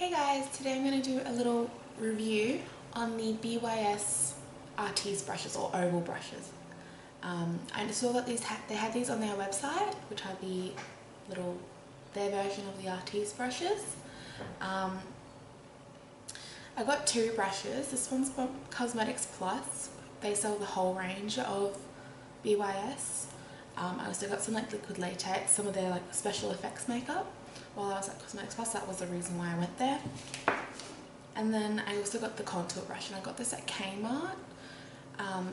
Hey guys, today I'm going to do a little review on the BYS Artiste brushes or oval brushes. I saw that they had these on their website, which are their version of the Artiste brushes. I got two brushes. This one's from Cosmetics Plus. They sell the whole range of BYS. I also got some liquid latex, some of their special effects makeup. While I was at Cosmetics Plus, that was the reason why I went there. And then I also got the contour brush, and I got this at Kmart.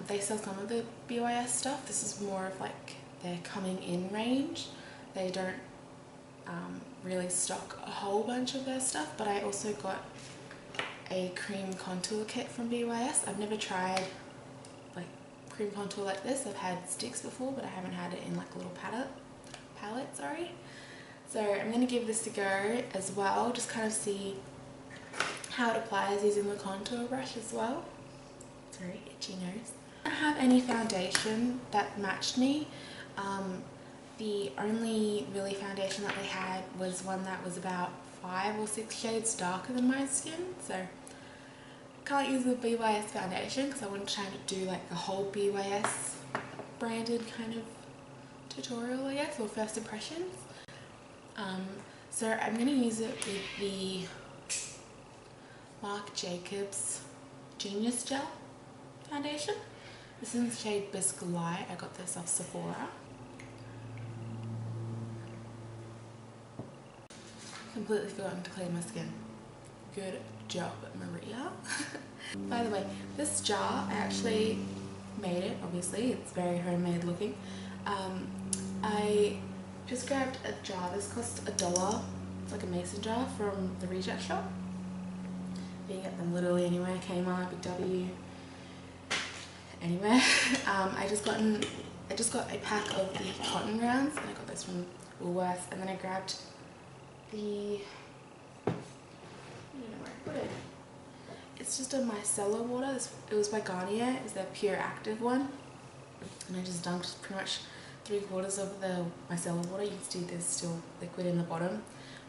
They sell some of the BYS stuff. This is more of their coming in range. They don't really stock a whole bunch of their stuff, but I also got a cream contour kit from BYS. I've never tried cream contour like this. I've had sticks before, but I haven't had it in a little palette, sorry. So I'm going to give this a go as well, just kind of see how it applies using the contour brush as well. Sorry, itchy nose. I don't have any foundation that matched me. The only really foundation that they had was one that was about 5 or 6 shades darker than my skin, so can't use the BYS foundation because I wasn't trying to do a whole BYS branded kind of tutorial, I guess, or first impressions. So I'm going to use it with the Marc Jacobs Genius Gel foundation. This is in the shade Bisque Light. I got this off Sephora. Completely forgotten to clean my skin. Good job, Maria. By the way, this jar, I actually made it, obviously. It's very homemade looking. I just grabbed a jar. This cost $1. It's like a mason jar from the reject shop. You can get them literally anywhere, Kmart, Big W, anywhere. I just got a pack of the cotton rounds, and I got this from Woolworths. And then I grabbed the, I don't know where I put it. It's just a micellar water. It was by Garnier. It's their Pure Active one. And I just dumped pretty much 3/4 of the micellar water. You can see there's still liquid in the bottom,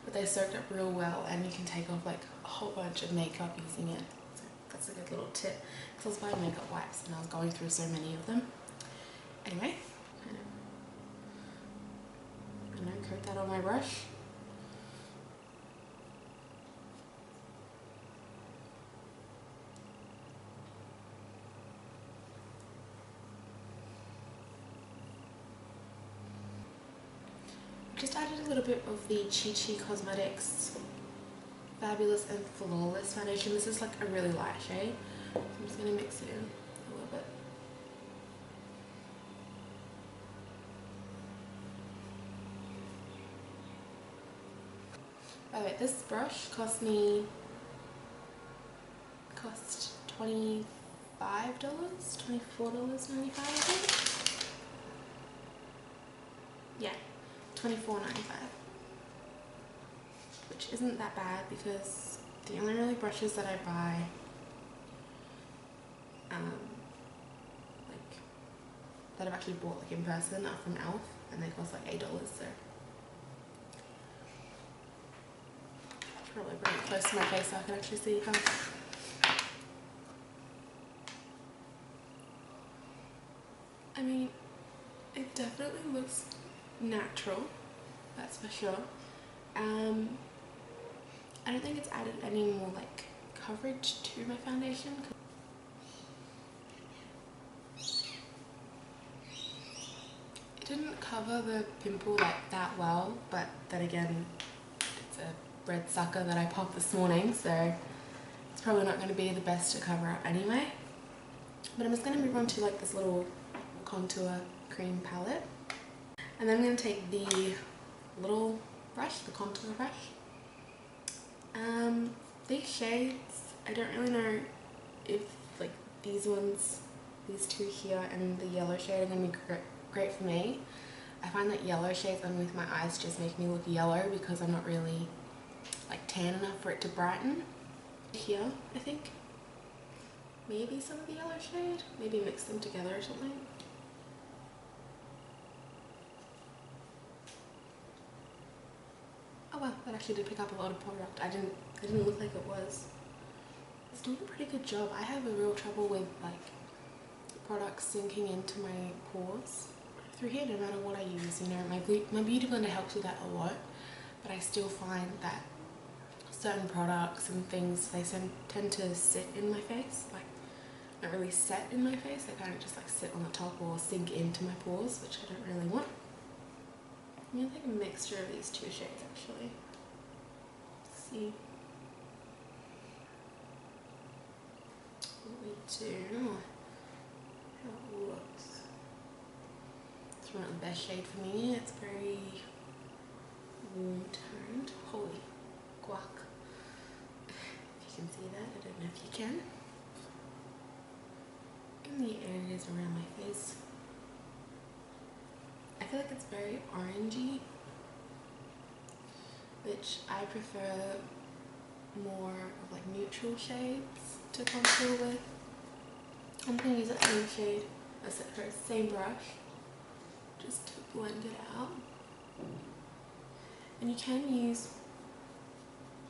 but they soaked up real well, and you can take off a whole bunch of makeup using it. So that's a good little tip, because I was buying makeup wipes and I was going through so many of them. Anyway, coat that on my brush. Just added a little bit of the Chi Cosmetics Fabulous and Flawless foundation. This is a really light shade. So I'm just going to mix it in a little bit. By the way, this brush cost $25, $24.95 I think. Yeah. $24.95, which isn't that bad because the only really brushes that I buy that I've actually bought in person are from Elf, and they cost $8, so probably bring it close to my face so I can actually see how. I mean, it definitely looks natural, that's for sure. I don't think it's added any more coverage to my foundation. It didn't cover the pimple that well, but then again, it's a red sucker that I popped this morning, so it's probably not going to be the best to cover up anyway. But I'm just going to move on to this little contour cream palette. And then I'm going to take the little brush, the contour brush. These shades, I don't really know if these ones, these two here and the yellow shade are going to be great for me. I find that yellow shades underneath my eyes just make me look yellow because I'm not really tan enough for it to brighten. Here, I think, maybe some of the yellow shade, maybe mix them together or something. Oh well, whatever. actually did pick up a lot of product. It didn't look like it was. It's doing a pretty good job. I have a real trouble with like products sinking into my pores through here, no matter what I use. You know, my beauty blender helps with that a lot, but I still find that certain products and things, they tend to sit in my face, like not really set in my face. They kind of just like sit on the top or sink into my pores, which I don't really want. I'm gonna take a mixture of these two shades actually. Let's see what we do, how it looks. It's not the best shade for me. It's very warm toned. Holy guac. If you can see that, I don't know if you can. In the areas around my face, I feel like it's very orangey, which I prefer more of like neutral shades to contour with. I'm going to use that same shade, same brush, just to blend it out. And you can use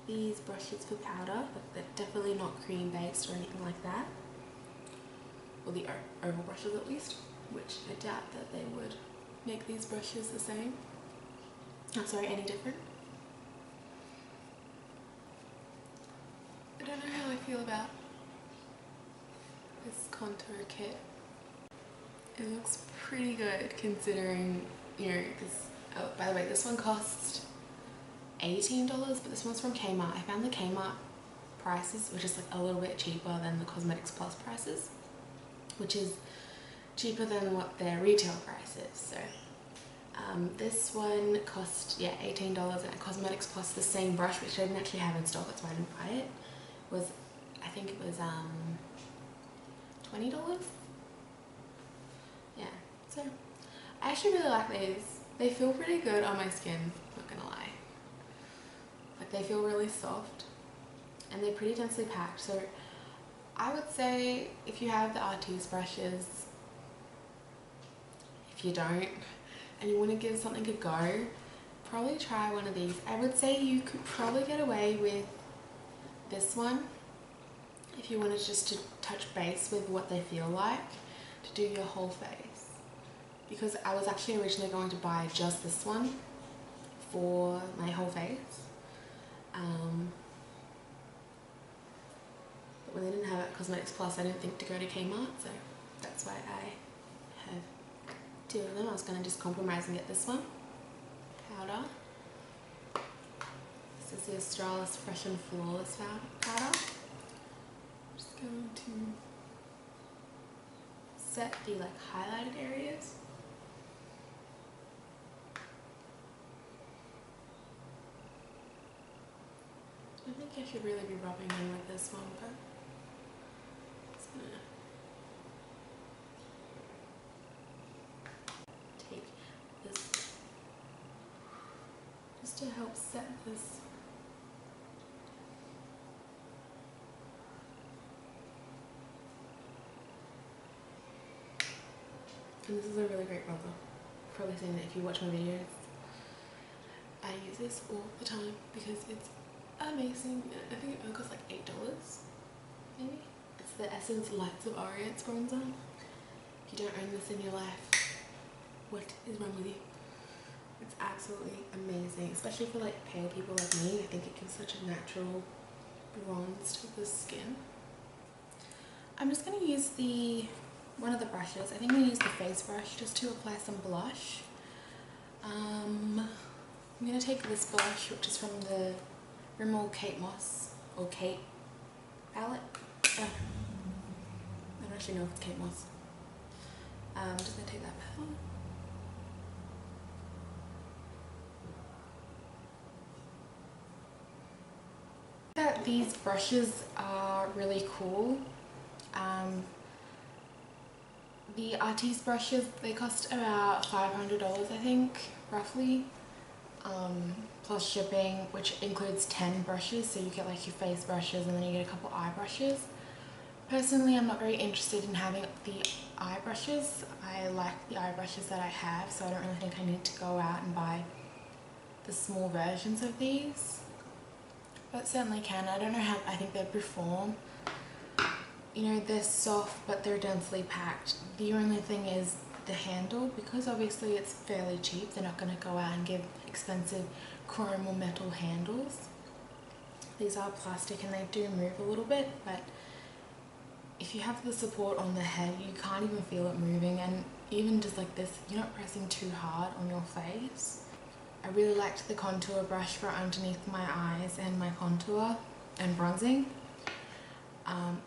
these brushes for powder, but they're definitely not cream based or anything like that. Or the oval brushes at least, which I doubt that they would make these brushes the same. Oh, sorry, any different. I don't know how I feel about this contour kit. It looks pretty good considering, you know, this. Oh, by the way, this one cost $18, but this one's from Kmart. I found the Kmart prices were just like a little bit cheaper than the Cosmetics Plus prices, which is cheaper than what their retail price is. So this one cost, yeah, $18, and at Cosmetics Plus the same brush, which I didn't actually have in stock, that's why I didn't buy it, was, I think it was $20. Yeah, so I actually really like these. They feel pretty good on my skin, not gonna lie. Like, they feel really soft and they're pretty densely packed. So I would say if you have the Artis brushes, if you don't and you want to give something a go, probably try one of these. I would say you could probably get away with this one if you wanted just to touch base with what they feel like to do your whole face, because I was actually originally going to buy just this one for my whole face, but when they didn't have it at Cosmetics Plus, I didn't think to go to Kmart, so that's why I have two of them. I was going to just compromise and get this one, powder. This is the Australis Fresh and Flawless powder. I'm just going to set the like highlighted areas. I think I should really be rubbing in with this one, but I'm just gonna take this just to help set this. And this is a really great rubber. You've probably seen it if you watch my videos. I use this all the time because it's amazing. I think it only costs like $8, maybe. It's the Essence Lights of Orient bronzer. If you don't own this in your life, what is wrong with you? It's absolutely amazing, especially for like pale people like me. I think it gives such a natural bronze to the skin. I'm just going to use one of the brushes. I think I'm going to use the face brush just to apply some blush. I'm going to take this blush, which is from the Rimmel Kate Moss, or Kate palette. I don't actually know if it's Kate Moss. I'm just going to take that palette. These brushes are really cool. The Artis brushes, they cost about $500, I think, roughly. Plus shipping, which includes 10 brushes, so you get like your face brushes and then you get a couple eye brushes. Personally, I'm not very interested in having the eye brushes. I like the eye brushes that I have, so I don't really think I need to go out and buy the small versions of these. but certainly can. I don't know how I think they'd perform. You know, they're soft but they're densely packed. The only thing is the handle, because obviously it's fairly cheap, they're not going to go out and give expensive chrome or metal handles. These are plastic and they do move a little bit, but if you have the support on the head, you can't even feel it moving, and even just like this, you're not pressing too hard on your face. I really liked the contour brush for underneath my eyes and my contour and bronzing.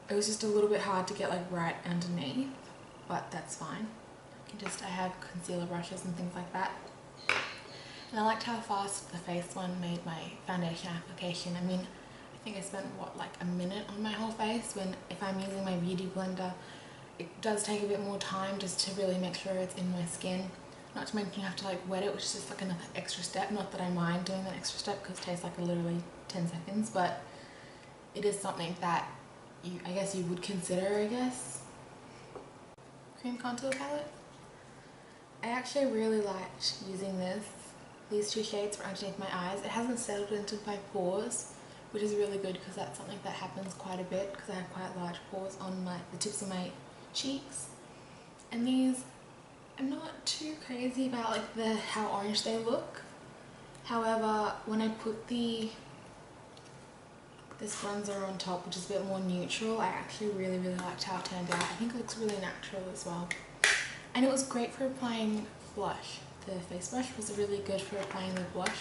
It was just a little bit hard to get like right underneath, but that's fine. I have concealer brushes and things like that. And I liked how fast the face one made my foundation application. I mean, I think I spent what, like a minute on my whole face, when if I'm using my beauty blender, it does take a bit more time just to really make sure it's in my skin. Not to mention you have to like wet it, which is just like another extra step. Not that I mind doing that extra step because it takes like literally 10 seconds, but it is something that I guess you would consider, I guess. Cream contour palette. I actually really liked using these two shades for underneath my eyes. It hasn't settled into my pores, which is really good because that's something that happens quite a bit because I have quite large pores on the tips of my cheeks. And these, I'm not too crazy about like how orange they look. However, when I put this bronzer on top, which is a bit more neutral, I actually really liked how it turned out. I think it looks really natural as well. And it was great for applying blush. The face brush was really good for applying the blush.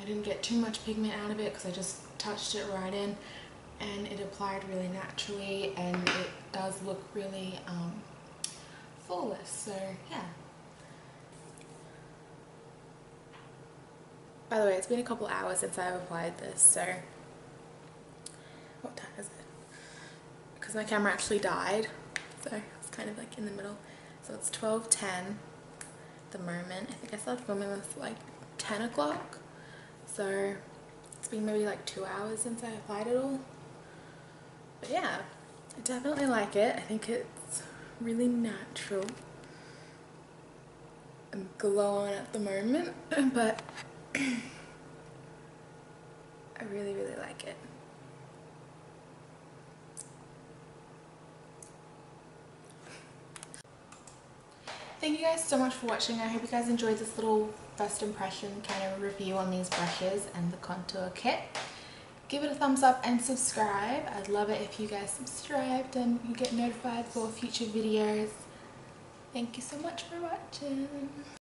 I didn't get too much pigment out of it because I just touched it right in, and it applied really naturally, and it does look really flawless. So yeah. By the way, it's been a couple hours since I've applied this, so what time is it? Because my camera actually died, so it's kind of like in the middle. So it's 12:10 at the moment. I think I started filming this like 10 o'clock. So it's been maybe like 2 hours since I applied it all. But yeah, I definitely like it. I think it's really natural. I'm glowing at the moment, but I really like it. Thank you guys so much for watching. I hope you guys enjoyed this little first impression kind of review on these brushes and the contour kit. Give it a thumbs up and subscribe. I'd love it if you guys subscribed and you get notified for future videos. Thank you so much for watching.